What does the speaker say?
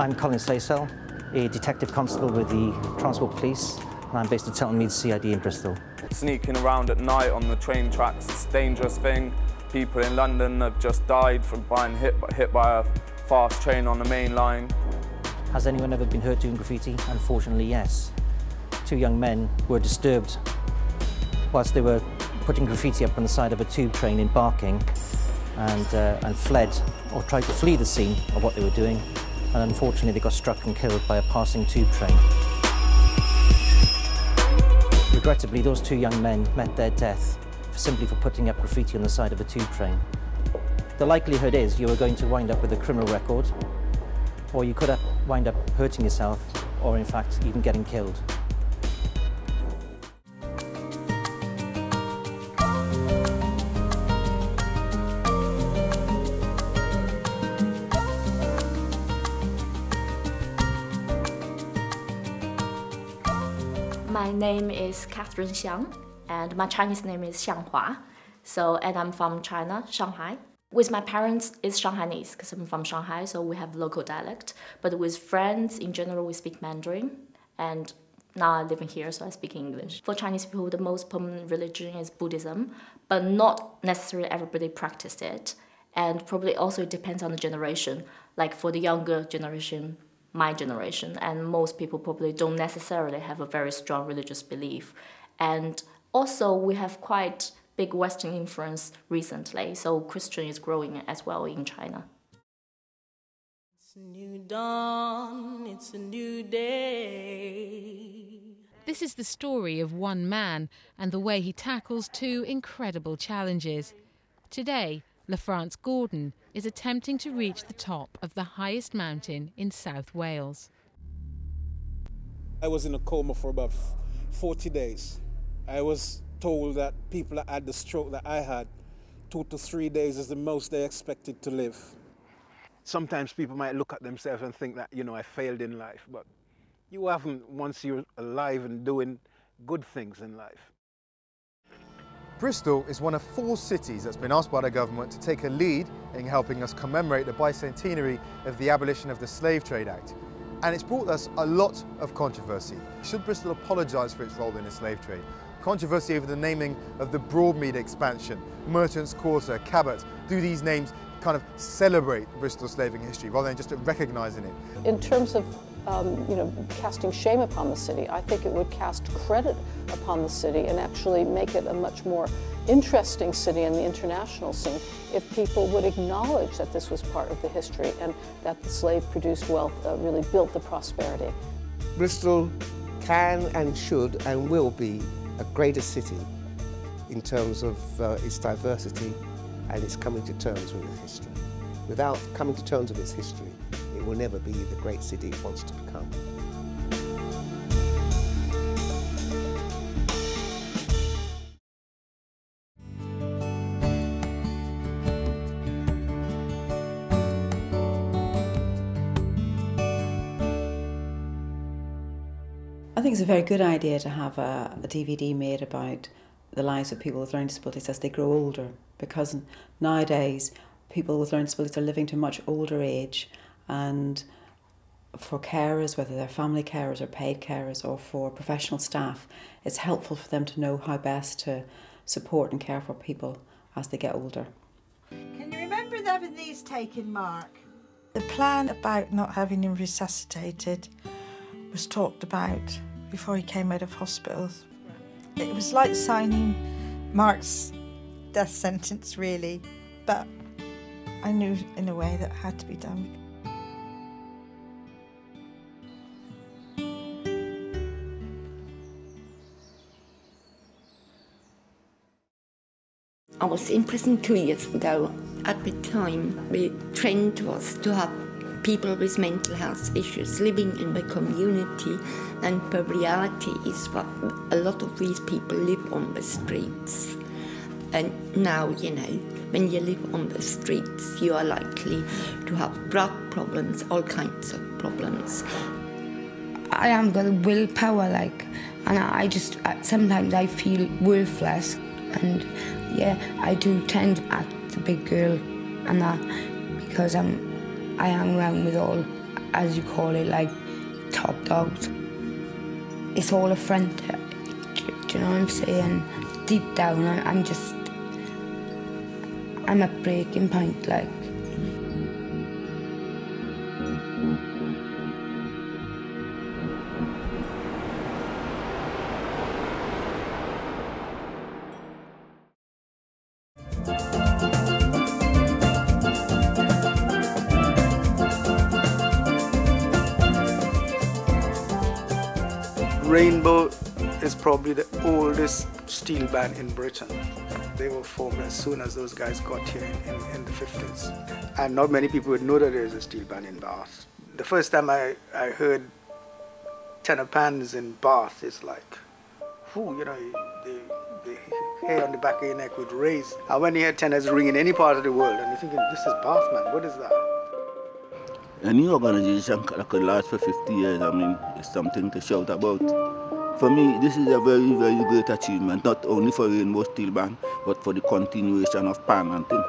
I'm Colin Slaysell, a detective constable with the Transport Police, and I'm based at Telton Meads CID in Bristol. Sneaking around at night on the train tracks is a dangerous thing. People in London have just died from being hit by a fast train on the main line. Has anyone ever been hurt doing graffiti? Unfortunately, yes. Two young men were disturbed whilst they were putting graffiti up on the side of a tube train in Barking and fled, or tried to flee the scene of what they were doing, and unfortunately they got struck and killed by a passing tube train. Regrettably, those two young men met their death simply for putting up graffiti on the side of a tube train. The likelihood is you are going to wind up with a criminal record, or you could wind up hurting yourself, or in fact even getting killed. My name is Catherine Xiang, and my Chinese name is Xianghua. And I'm from China, Shanghai. With my parents, it's Shanghainese, because I'm from Shanghai, so we have local dialect. But with friends, in general, we speak Mandarin. And now I live in here, so I speak English. For Chinese people, the most prominent religion is Buddhism, but not necessarily everybody practices it. And probably also it depends on the generation. Like for the younger generation, my generation, and most people probably don't necessarily have a very strong religious belief. And also we have quite big Western influence recently, so Christian is growing as well in China. It's a new dawn, it's a new day. This is the story of one man and the way he tackles two incredible challenges. Today, LaFrance Gordon is attempting to reach the top of the highest mountain in South Wales. I was in a coma for about 40 days. I was told that people that had the stroke that I had, 2 to 3 days is the most they expected to live. Sometimes people might look at themselves and think that, you know, I failed in life, but you haven't once you're alive and doing good things in life. Bristol is one of 4 cities that's been asked by the government to take a lead in helping us commemorate the bicentenary of the abolition of the Slave Trade Act. And it's brought us a lot of controversy. Should Bristol apologise for its role in the slave trade? Controversy over the naming of the Broadmead expansion, Merchants Quarter, Cabot. Do these names kind of celebrate Bristol's slaving history rather than just recognising it? In terms of casting shame upon the city, I think it would cast credit upon the city and actually make it a much more interesting city in the international scene if people would acknowledge that this was part of the history and that the slave-produced wealth really built the prosperity. Bristol can and should and will be a greater city in terms of its diversity and its coming to terms with its history. Without coming to terms with its history, it will never be the great city it wants to become. I think it's a very good idea to have a DVD made about the lives of people with learning disabilities as they grow older, because nowadays people with learning disabilities are living to a much older age, and for carers, whether they're family carers or paid carers or for professional staff, it's helpful for them to know how best to support and care for people as they get older. Can you remember having these taken, Mark? The plan about not having him resuscitated was talked about before he came out of hospital. It was like signing Mark's death sentence, really, but I knew in a way that it had to be done. I was in prison 2 years ago. At the time, the trend was to have people with mental health issues living in the community, and the reality is that a lot of these people live on the streets. And now, you know, when you live on the streets, you are likely to have drug problems, all kinds of problems. I haven't got a willpower, and sometimes I feel worthless, and yeah, I do tend to act a big girl, and that because I hang around with all as you call it, like top dogs. It's all a front, do you know what I'm saying? Deep down, I'm at breaking point, like. Rainbow is probably the oldest steel band in Britain. They were formed as soon as those guys got here in the 50s. And not many people would know that there's a steel band in Bath. The first time I heard tenor pans in Bath, it's like, whew, you know, the hair on the back of your neck would raise. And when you hear tenors ring in any part of the world, and you're thinking, this is Bath, man, what is that? Any organization that could last for 50 years, I mean, it's something to shout about. For me, this is a very, very great achievement, not only for Rainbow Steel Band, but for the continuation of pan and things.